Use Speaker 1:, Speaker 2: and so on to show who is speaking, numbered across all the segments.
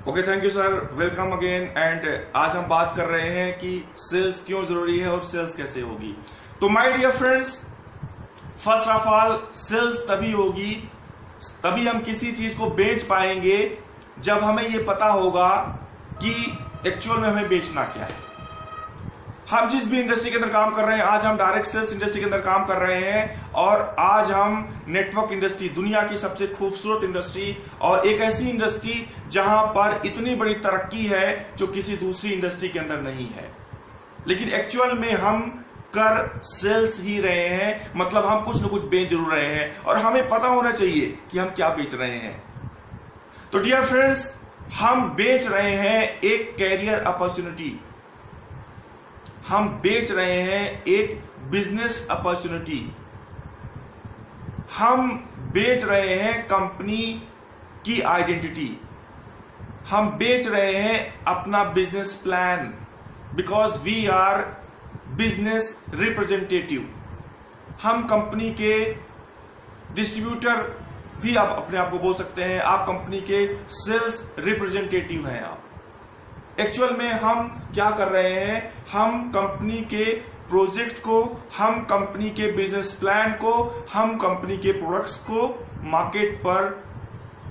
Speaker 1: Okay, thank you sir, welcome again. And आज हम बात कर रहे हैं कि सेल्स क्यों जरूरी है और सेल्स कैसे होगी। तो my dear friends, first of all sales तभी होगी, तभी हम किसी चीज को बेच पाएंगे जब हमें ये पता होगा कि एक्चुअल में हमें बेचना क्या है। हम जिस भी इंडस्ट्री के अंदर काम कर रहे हैं, आज हम डायरेक्ट सेल्स इंडस्ट्री के अंदर काम कर रहे हैं और आज हम नेटवर्क इंडस्ट्री, दुनिया की सबसे खूबसूरत इंडस्ट्री और एक ऐसी इंडस्ट्री जहां पर इतनी बड़ी तरक्की है जो किसी दूसरी इंडस्ट्री के अंदर नहीं है, लेकिन एक्चुअल में हम कर सेल्स ही रहे हैं। मतलब हम कुछ न कुछ बेच जरूर रहे हैं और हमें पता होना चाहिए कि हम क्या बेच रहे हैं। तो डियर फ्रेंड्स, हम बेच रहे हैं एक कैरियर अपॉर्चुनिटी, हम बेच रहे हैं एक बिजनेस अपॉर्चुनिटी, हम बेच रहे हैं कंपनी की आइडेंटिटी, हम बेच रहे हैं अपना business plan, because we are business representative. हम कंपनी के डिस्ट्रीब्यूटर भी आप अपने आप को बोल सकते हैं, आप कंपनी के सेल्स रिप्रेजेंटेटिव हैं। आप एक्चुअल में हम क्या कर रहे हैं, हम कंपनी के प्रोजेक्ट को, हम कंपनी के बिजनेस प्लान को, हम कंपनी के प्रोडक्ट्स को मार्केट पर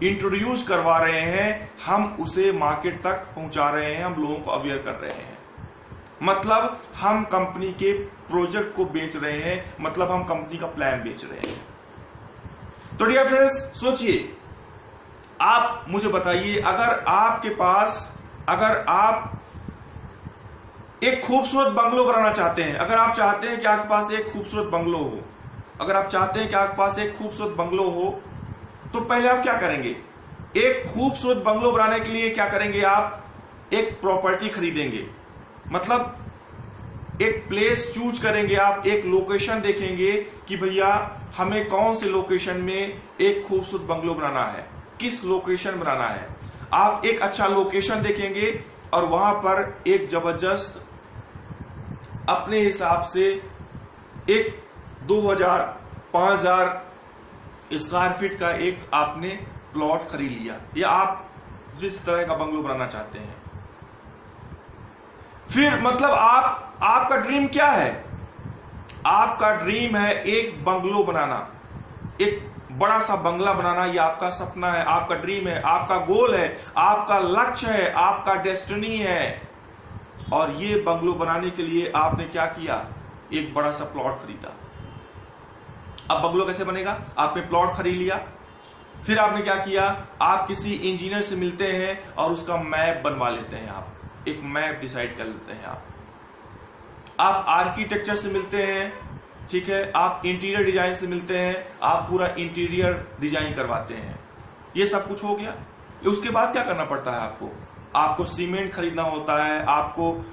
Speaker 1: इंट्रोड्यूस करवा रहे हैं, हम उसे मार्केट तक पहुंचा रहे हैं, हम लोगों को अवेयर कर रहे हैं। मतलब हम कंपनी के प्रोजेक्ट को बेच रहे हैं, मतलब हम कंपनी का प्लान बेच रहे हैं। तो डियर फ्रेंड्स, सोचिए, आप मुझे बताइए, अगर आप एक खूबसूरत बंगलो बनाना चाहते हैं, अगर आप चाहते हैं कि आपके पास एक खूबसूरत बंगलो हो, अगर आप चाहते हैं कि आपके पास एक खूबसूरत बंगलो हो, तो पहले आप क्या करेंगे? एक खूबसूरत बंगलो बनाने के लिए क्या करेंगे? आप एक प्रॉपर्टी खरीदेंगे, मतलब एक प्लेस चूज करेंगे, आप एक लोकेशन देखेंगे कि भैया हमें कौन से लोकेशन में एक खूबसूरत बंगलो बनाना है, किस लोकेशन बनाना है। आप एक अच्छा लोकेशन देखेंगे और वहां पर एक जबरदस्त अपने हिसाब से एक 2000 5000 स्क्वायर फीट का एक आपने प्लॉट खरीद लिया, या आप जिस तरह का बंगलो बनाना चाहते हैं। फिर मतलब आपका ड्रीम क्या है? आपका ड्रीम है एक बंगलो बनाना, एक बड़ा सा बंगला बनाना, ये आपका सपना है, आपका ड्रीम है, आपका गोल है, आपका लक्ष्य है, आपका डेस्टिनी है। और ये बंगलो बनाने के लिए आपने क्या किया? एक बड़ा सा प्लॉट खरीदा। अब बंगलो कैसे बनेगा? आपने प्लॉट खरीद लिया, फिर आपने क्या किया? आप किसी इंजीनियर से मिलते हैं और उसका मैप बनवा लेते हैं, आप एक मैप डिसाइड कर लेते हैं। आप आर्किटेक्चर से मिलते हैं, ठीक है, आप इंटीरियर डिजाइन से मिलते हैं, आप पूरा इंटीरियर डिजाइन करवाते हैं। ये सब कुछ हो गया। उसके बाद क्या करना पड़ता है? आपको सीमेंट खरीदना होता है, आपको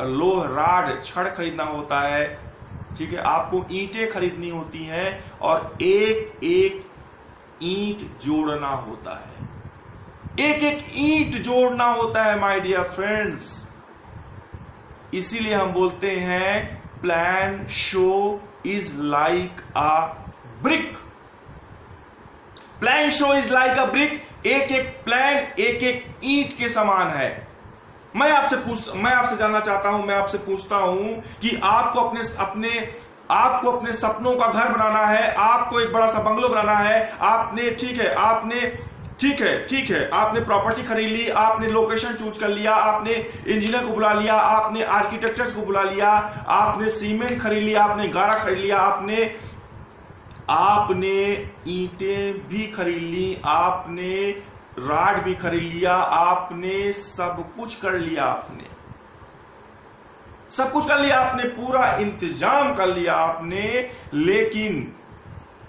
Speaker 1: लोह राड छड़ खरीदना होता है, ठीक है, आपको ईंटें खरीदनी होती हैं और एक एक ईंट जोड़ना होता है, एक एक ईंट जोड़ना होता है माय डियर फ्रेंड्स। इसीलिए हम बोलते हैं plan show is like a brick, plan show is like a brick. एक एक प्लान एक एक ईंट के समान है। मैं आपसे जानना चाहता हूं, मैं आपसे पूछता हूं कि आपको अपने सपनों का घर बनाना है, आपको एक बड़ा सा बंगलो बनाना है, आपने ठीक है, आपने प्रॉपर्टी खरीद ली, आपने लोकेशन चूज कर लिया, आपने इंजीनियर को बुला लिया, आपने आर्किटेक्चर को बुला लिया, आपने सीमेंट खरीद लिया, आपने गारा खरीद लिया, आपने ईंटें भी खरीद ली, आपने राड भी खरीद लिया, आपने सब कुछ कर लिया, आपने पूरा इंतजाम कर लिया आपने। लेकिन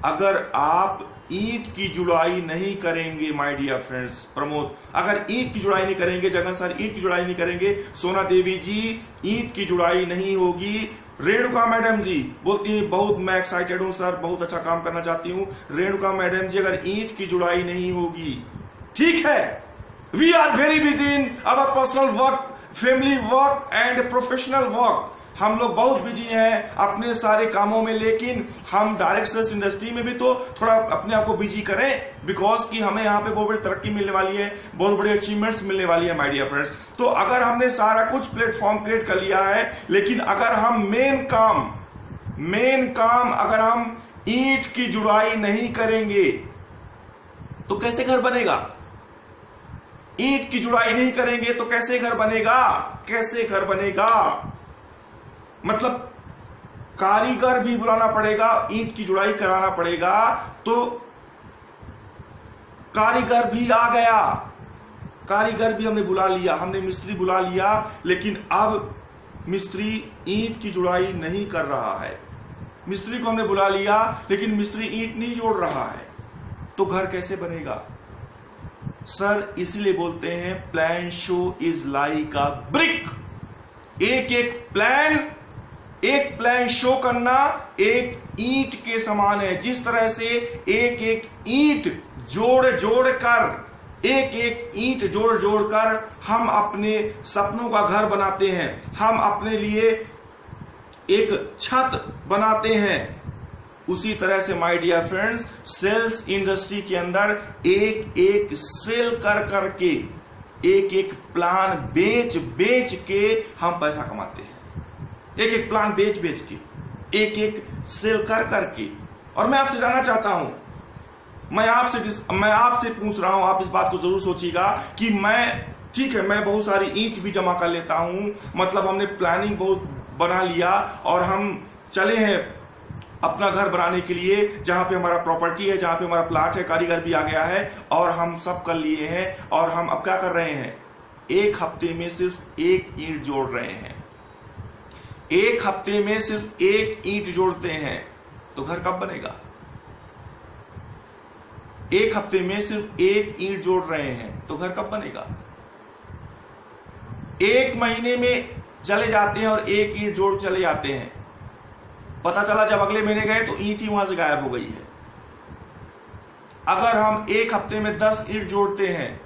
Speaker 1: अगर आप ईंट की जुड़ाई नहीं करेंगे माय डियर फ्रेंड्स, प्रमोद, अगर ईंट की जुड़ाई नहीं करेंगे, जगन सर ईंट की जुड़ाई नहीं करेंगे, सोना देवी जी ईंट की जुड़ाई नहीं होगी, रेणुका मैडम जी बोलती हैं बहुत मैं एक्साइटेड हूं सर, बहुत अच्छा काम करना चाहती हूं। रेणुका मैडम जी, अगर ईंट की जुड़ाई नहीं होगी, ठीक है, we are very busy in our personal work, family work and professional work. हम लोग बहुत बिजी हैं अपने सारे कामों में, लेकिन हम डायरेक्ट सेल्स इंडस्ट्री में भी तो थोड़ा अपने आप को बिजी करें, बिकॉज कि हमें यहाँ पे बहुत बड़ी तरक्की मिलने वाली है, बहुत बड़ी अचीवमेंट्स मिलने वाली है माय डियर फ्रेंड्स। तो अगर हमने सारा कुछ प्लेटफॉर्म क्रिएट कर लिया है, लेकिन अगर हम मेन काम अगर हम ईंट की जुड़ाई नहीं करेंगे तो कैसे घर बनेगा? ईंट की जुड़ाई नहीं करेंगे तो कैसे घर बनेगा? कैसे घर बनेगा? मतलब कारीगर भी बुलाना पड़ेगा, ईंट की जुड़ाई कराना पड़ेगा। तो कारीगर भी आ गया, कारीगर भी हमने बुला लिया, हमने मिस्त्री बुला लिया, लेकिन अब मिस्त्री ईंट की जुड़ाई नहीं कर रहा है। मिस्त्री को हमने बुला लिया, लेकिन मिस्त्री ईंट नहीं जोड़ रहा है, तो घर कैसे बनेगा? सर इसलिए बोलते हैं plan show is like a brick. एक प्लान शो करना एक ईंट के समान है। जिस तरह से एक ईंट जोड़ जोड़ कर हम अपने सपनों का घर बनाते हैं, हम अपने लिए एक छत बनाते हैं, उसी तरह से my dear friends sales industry के अंदर एक सेल कर करके, एक प्लान बेच के हम पैसा कमाते हैं। एक प्लान बेच के, एक सेल कर करके। और मैं आपसे जानना चाहता हूं, मैं आपसे पूछ रहा हूं, आप इस बात को जरूर सोचिएगा कि मैं बहुत सारी ईंट भी जमा कर लेता हूं, मतलब हमने प्लानिंग बहुत बना लिया और हम चले हैं अपना घर बनाने के लिए, जहां पे हमारा प्रॉपर्टी है, जहां पे हमारा प्लाट है, कारीगर भी आ गया है और हम सब कर लिए हैं। और हम अब क्या कर रहे हैं? एक हफ्ते में सिर्फ एक ईंट जोड़ रहे हैं। एक हफ्ते में सिर्फ एक ईंट जोड़ते हैं तो घर कब बनेगा? एक हफ्ते में सिर्फ एक ईंट जोड़ रहे हैं तो घर कब बनेगा? एक महीने में चले जाते हैं और एक ईंट जोड़ चले जाते हैं, पता चला जब अगले महीने गए तो ईंट ही वहां से गायब हो गई है। अगर हम एक हफ्ते में 10 ईंट जोड़ते हैं,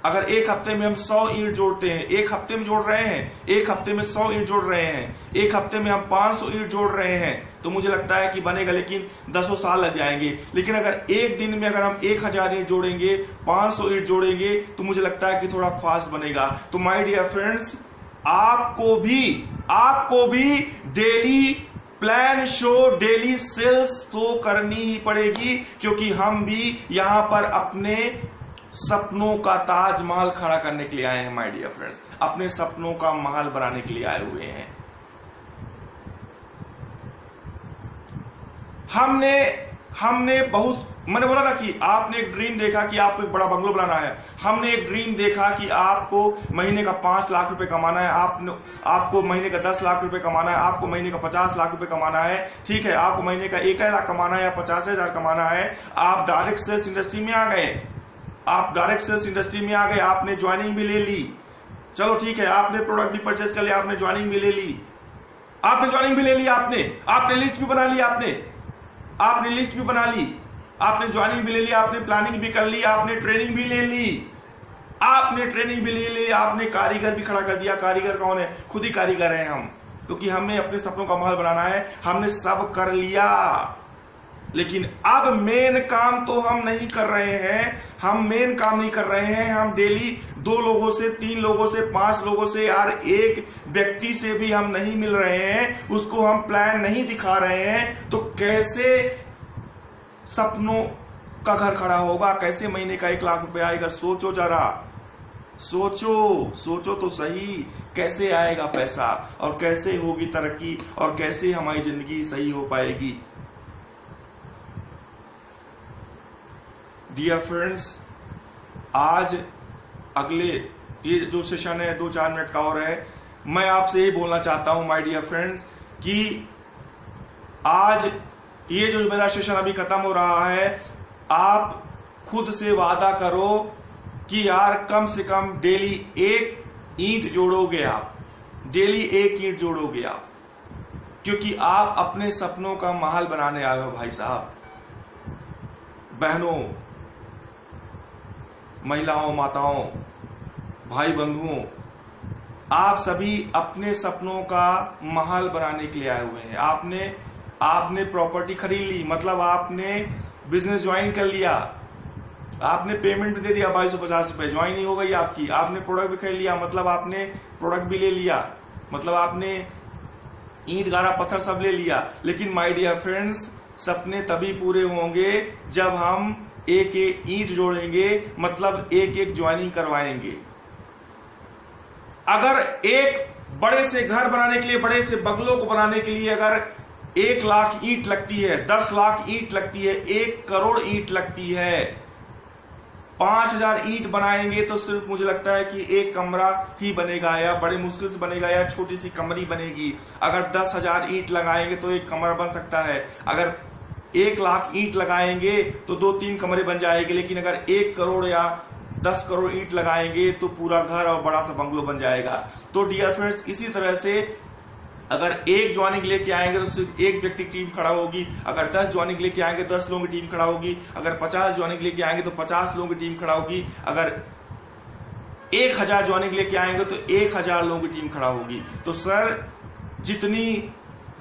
Speaker 1: अगर एक हफ्ते में हम 100 ईंट जोड़ते हैं, एक हफ्ते में जोड़ रहे हैं, एक हफ्ते में 100 ईंट जोड़ रहे हैं, एक हफ्ते में हम 500 ईंट जोड़ रहे हैं, तो मुझे लगता है कि बनेगा, लेकिन 10 साल लग जाएंगे। लेकिन अगर एक दिन में अगर हम 1000 ईंट जोड़ेंगे, 500 ईंट जोड़ेंगे, तो मुझे लगता है कि थोड़ा फास्ट बनेगा। तो माय डियर फ्रेंड्स आपको भी daily plan show, daily sales तो करनी ही पड़ेगी, क्योंकि हम भी यहां पर अपने सपनों का ताजमहल खड़ा करने के लिए आए हैं माय डियर फ्रेंड्स, अपने सपनों का महल बनाने के लिए आए हुए हैं। हमने बहुत, मैंने बोला ना कि आपने एक ड्रीम देखा कि आपको एक बड़ा बंगलो बनाना है, हमने एक ड्रीम देखा कि आपको महीने का 5 लाख रुपए कमाना है, आपको महीने का 10 लाख रुपए कमाना है, आपको महीने का 50 लाख रुपए कमाना है, ठीक है, आपको महीने का 1 लाख कमाना है या 50,000 कमाना है। आप डायरेक्ट सेल्स इंडस्ट्री में आ गए, आपने ज्वाइनिंग भी ले ली, चलो ठीक है, आपने प्रोडक्ट भी परचेज कर लिया, आपने ज्वाइनिंग भी ले ली, आपने लिस्ट भी बना ली, आपने लिस्ट भी बना ली, आपने ज्वाइनिंग भी ले ली, आपने प्लानिंग भी कर ली, आपने ट्रेनिंग भी ले ली, आपने कारीगर भी खड़ा कर दिया। कारीगर कौन है? खुद ही कारीगर हैं हम, क्योंकि हमें अपने सपनों का महल बनाना है, हमने सब कर लिया। लेकिन अब मेन काम तो हम नहीं कर रहे हैं, हम डेली 2 लोगों से, 3 लोगों से, 5 लोगों से, यार एक व्यक्ति से भी हम नहीं मिल रहे हैं, उसको हम प्लान नहीं दिखा रहे हैं, तो कैसे सपनों का घर खड़ा होगा? कैसे महीने का 1 लाख रुपए आएगा? सोचो जरा, सोचो तो सही, कैसे आएगा पैसा और कैसे होगी तरक्की और कैसे हमारी जिंदगी सही हो पाएगी। डियर फ्रेंड्स, आज अगले ये जो सेशन है 2-4 मिनट का और है, मैं आपसे यही बोलना चाहता हूं माय डियर फ्रेंड्स कि आज ये जो मेरा सेशन अभी खत्म हो रहा है, आप खुद से वादा करो कि यार कम से कम डेली 1 ईंट जोड़ोगे आप, क्योंकि आप अपने सपनों का महल बनाने आए हो भाई साहब, बहनों, महिलाओं, माताओं, भाई बंधुओं, आप सभी अपने सपनों का महल बनाने के लिए आए हुए हैं। आपने प्रॉपर्टी खरीद ली, मतलब आपने बिजनेस ज्वाइन कर लिया, आपने पेमेंट भी दे दिया 2250 रुपए, ज्वाइन ही हो गई आपकी। आपने प्रोडक्ट भी खरीद लिया, मतलब आपने प्रोडक्ट भी ले लिया, मतलब आपने ईंट गारा पत्थर सब ले लिया। लेकिन माय डियर फ्रेंड्स, सपने तभी पूरे होंगे जब हम एक एक ईंट जोड़ेंगे, मतलब एक एक ज्वाइनिंग करवाएंगे। अगर एक बड़े से घर बनाने के लिए, बड़े से बंगलों को बनाने के लिए अगर 1 लाख ईंट लगती है, 10 लाख ईंट लगती है, 1 करोड़ ईंट लगती है, 5000 ईंट बनाएंगे तो सिर्फ मुझे लगता है कि एक कमरा ही बनेगा, या बड़े मुश्किल से बनेगा, या छोटी सी कमरी बनेगी। अगर 10,000 ईंट लगाएंगे तो एक कमरा बन सकता है। अगर 1 लाख ईंट लगाएंगे तो 2-3 कमरे बन जाएंगे। लेकिन अगर 1 करोड़ या 10 करोड़ ईंट लगाएंगे तो पूरा घर और बड़ा सा बंगलो बन जाएगा। तो डियर फ्रेंड्स, इसी तरह से अगर एक ज्वाइनिंग लेके आएंगे तो सिर्फ एक व्यक्ति की टीम खड़ा होगी। अगर 10 ज्वाइनिंग लेके आएंगे 10 लोगों की टीम खड़ा होगी। अगर 50 ज्वाइनिंग लेके आएंगे तो 50 लोगों की टीम खड़ा होगी। अगर 1000 ज्वाइनिंग लेके आएंगे तो 1000 लोगों की टीम खड़ा होगी। तो सर, जितनी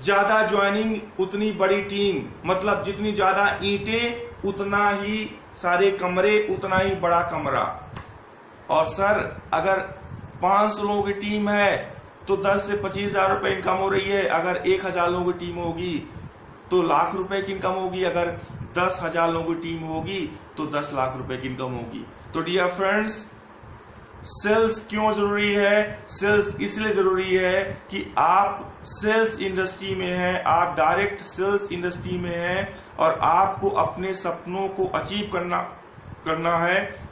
Speaker 1: ज्यादा ज्वाइनिंग उतनी बड़ी टीम, मतलब जितनी ज्यादा ईंटें उतना ही सारे कमरे, उतना ही बड़ा कमरा। और सर, अगर 500 लोगों की टीम है तो 10 से 25,000 रुपए इनकम हो रही है। अगर 1000 लोगों की टीम होगी तो लाख रुपए की इनकम होगी। अगर 10,000 लोगों की टीम होगी तो 10 लाख रुपए की इनकम होगी। तो डियर फ्रेंड्स, सेल्स क्यों जरूरी है? सेल्स इसलिए जरूरी है कि आप सेल्स इंडस्ट्री में हैं, आप डायरेक्ट सेल्स इंडस्ट्री में हैं और आपको अपने सपनों को अचीव करना है।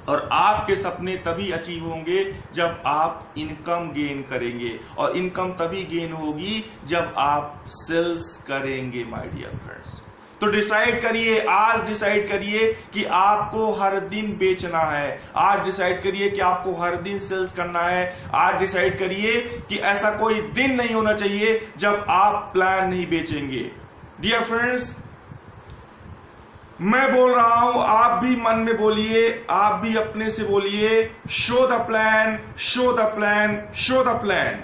Speaker 1: और आपके सपने तभी अचीव होंगे जब आप इनकम गेन करेंगे, और इनकम तभी गेन होगी जब आप सेल्स करेंगे माय डियर फ्रेंड्स। तो डिसाइड करिए, आज डिसाइड करिए कि आपको हर दिन बेचना है। आज डिसाइड करिए कि आपको हर दिन सेल्स करना है। आज डिसाइड करिए कि ऐसा कोई दिन नहीं होना चाहिए जब आप प्लान नहीं बेचेंगे। डियर फ्रेंड्स, मैं बोल रहा हूं, आप भी मन में बोलिए, आप भी अपने से बोलिए, show the plan, show the plan, show the plan.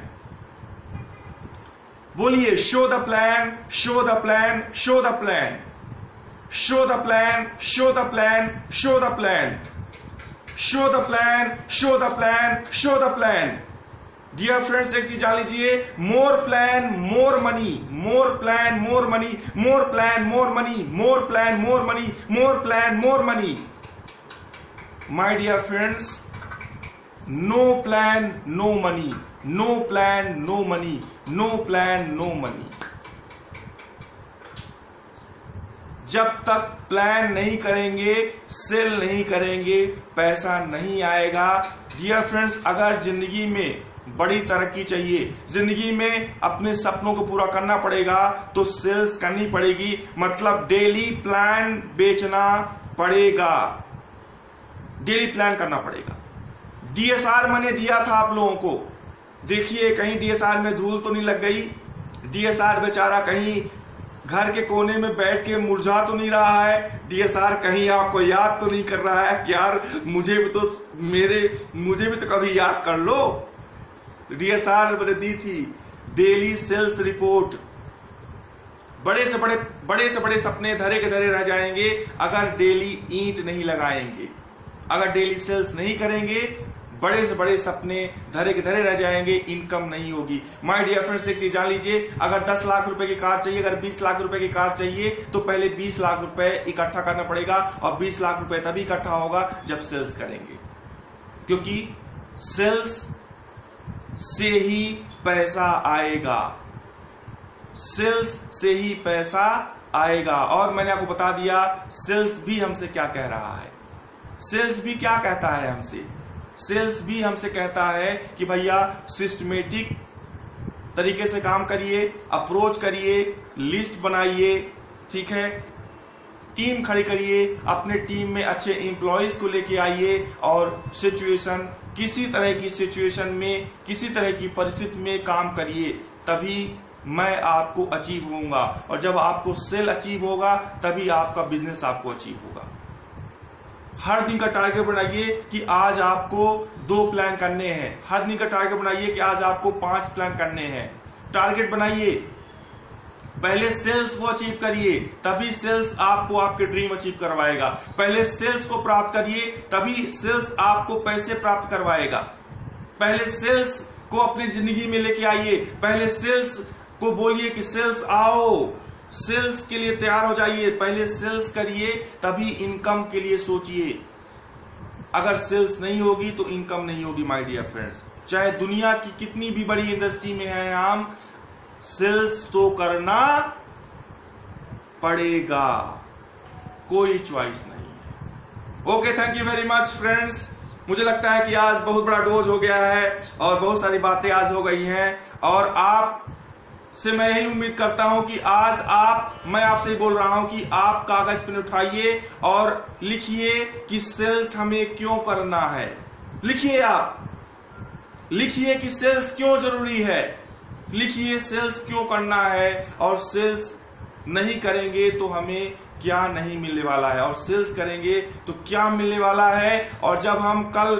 Speaker 1: बोलिए, show the plan, show the plan, show the plan, show the plan, show the plan, show the plan, show the plan, show the plan, show the plan. Dear friends, एक चीज जान लीजिए, more plan more money, more plan more money, more plan more money, more plan more money, more plan more money. My dear friends, no plan no money, no plan no money, no plan no money. जब तक plan नहीं करेंगे, cell नहीं करेंगे, पैसा नहीं आएगा। Dear friends, अगर जिंदगी में बड़ी तरक्की चाहिए, जिंदगी में अपने सपनों को पूरा करना पड़ेगा, तो सेल्स करनी पड़ेगी, मतलब डेली प्लान बेचना पड़ेगा, डेली प्लान करना पड़ेगा। डीएसआर मैंने दिया था आप लोगों को, देखिए कहीं डीएसआर में धूल तो नहीं लग गई। डीएसआर बेचारा कहीं घर के कोने में बैठ के मुरझा तो नहीं रहा है। डीएसआर कहीं आपको याद तो नहीं कर रहा है कि यार मुझे भी तो कभी याद कर लो। डीएसआर मैंने दी थी, डेली सेल्स रिपोर्ट। बड़े से बड़े सपने धरे के धरे रह जाएंगे अगर डेली ईंट नहीं लगाएंगे, अगर डेली सेल्स नहीं करेंगे। बड़े से बड़े सपने धरे के धरे रह जाएंगे, इनकम नहीं होगी। माय डियर फ्रेंड्स, एक चीज जान लीजिए, अगर 10 लाख रुपए की कार चाहिए, अगर 20 लाख रुपए की कार चाहिए, तो पहले 20 लाख रुपए इकट्ठा करना पड़ेगा, और 20 लाख रुपए तभी इकट्ठा होगा जब सेल्स करेंगे, क्योंकि सेल्स से ही पैसा आएगा, सेल्स से ही पैसा आएगा। और मैंने आपको बता दिया सेल्स भी हमसे क्या कह रहा है, सेल्स भी क्या कहता है हमसे। सेल्स भी हमसे कहता है कि भैया सिस्टमेटिक तरीके से काम करिए, अप्रोच करिए, लिस्ट बनाइए, ठीक है, टीम खड़ी करिए, अपने टीम में अच्छे एम्प्लॉयज को लेके आइए, और सिचुएशन, किसी तरह की सिचुएशन में, किसी तरह की परिस्थिति में काम करिए, तभी मैं आपको अचीव होऊंगा। और जब आपको सेल अचीव होगा तभी आपका बिजनेस आपको अचीव होगा। हर दिन का टारगेट बनाइए कि आज आपको 2 प्लान करने हैं। हर दिन का टारगेट बनाइए कि आज आपको 5 प्लान करने हैं। टारगेट बनाइए, पहले सेल्स को अचीव करिए, तभी सेल्स आपको आपके ड्रीम अचीव करवाएगा। पहले सेल्स को प्राप्त करिए, तभी सेल्स आपको पैसे प्राप्त करवाएगा। पहले सेल्स को अपनी जिंदगी में लेके आइए। पहले सेल्स को बोलिए कि सेल्स आओ, सेल्स के लिए तैयार हो जाइए। पहले सेल्स करिए, तभी इनकम के लिए सोचिए। अगर सेल्स नहीं होगी तो इनकम नहीं होगी माय डियर फ्रेंड्स। चाहे दुनिया की कितनी भी बड़ी इंडस्ट्री में है हम, सेल्स तो करना पड़ेगा, कोई चॉइस नहीं है। Okay, thank you very much friends. मुझे लगता है कि आज बहुत बड़ा डोज हो गया है और बहुत सारी बातें आज हो गई हैं, और आप से मैं यही उम्मीद करता हूं कि आज मैं आपसे ही बोल रहा हूं कि आप कागज पेन उठाइए और लिखिए कि सेल्स हमें क्यों करना है। लिखिए, आप लिखिए कि सेल्स क्यों जरूरी है। लिखिए सेल्स क्यों करना है, और सेल्स नहीं करेंगे तो हमें क्या नहीं मिलने वाला है, और सेल्स करेंगे तो क्या मिलने वाला है। और जब हम कल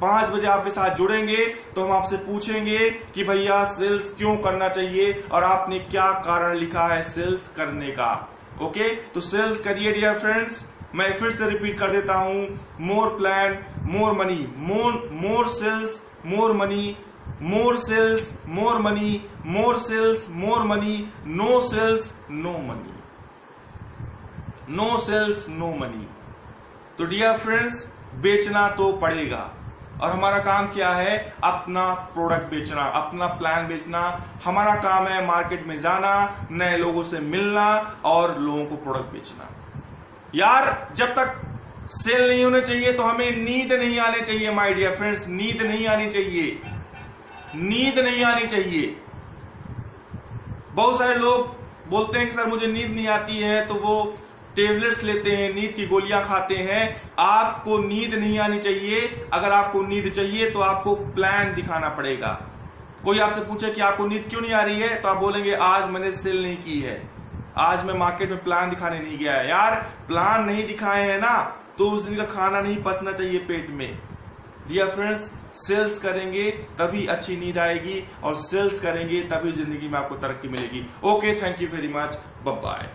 Speaker 1: 5 बजे आपके साथ जुड़ेंगे तो हम आपसे पूछेंगे कि भैया सेल्स क्यों करना चाहिए और आपने क्या कारण लिखा है सेल्स करने का। ओके, तो सेल्स करिए डियर फ्रेंड्स। मैं फिर से रिपीट कर देता हूं, more plan more money, more sales more money, more sales more money, more sales more money, no sales no money, no sales no money. तो डियर फ्रेंड्स, बेचना तो पड़ेगा, और हमारा काम क्या है? अपना प्रोडक्ट बेचना, अपना प्लान बेचना। हमारा काम है मार्केट में जाना, नए लोगों से मिलना और लोगों को प्रोडक्ट बेचना। यार, जब तक सेल नहीं होने चाहिए तो हमें नींद नहीं आनी चाहिए माय डियर फ्रेंड्स। नींद नहीं आनी चाहिए, नींद नहीं आनी चाहिए। बहुत सारे लोग बोलते हैं कि सर मुझे नींद नहीं आती है, तो वो टेबलेट्स लेते हैं, नींद की गोलियां खाते हैं। आपको नींद नहीं आनी चाहिए। अगर आपको नींद चाहिए तो आपको प्लान दिखाना पड़ेगा। कोई आपसे पूछे कि आपको नींद क्यों नहीं आ रही है, तो आप बोलेंगे आज मैंने सेल नहीं की है, आज मैं मार्केट में प्लान दिखाने नहीं गया है। यार, प्लान नहीं दिखाए हैं ना, तो उस दिन का खाना नहीं पचना चाहिए पेट में। डियर फ्रेंड्स, सेल्स करेंगे तभी अच्छी नींद आएगी, और सेल्स करेंगे तभी जिंदगी में आपको तरक्की मिलेगी। Okay, thank you very much, bye bye.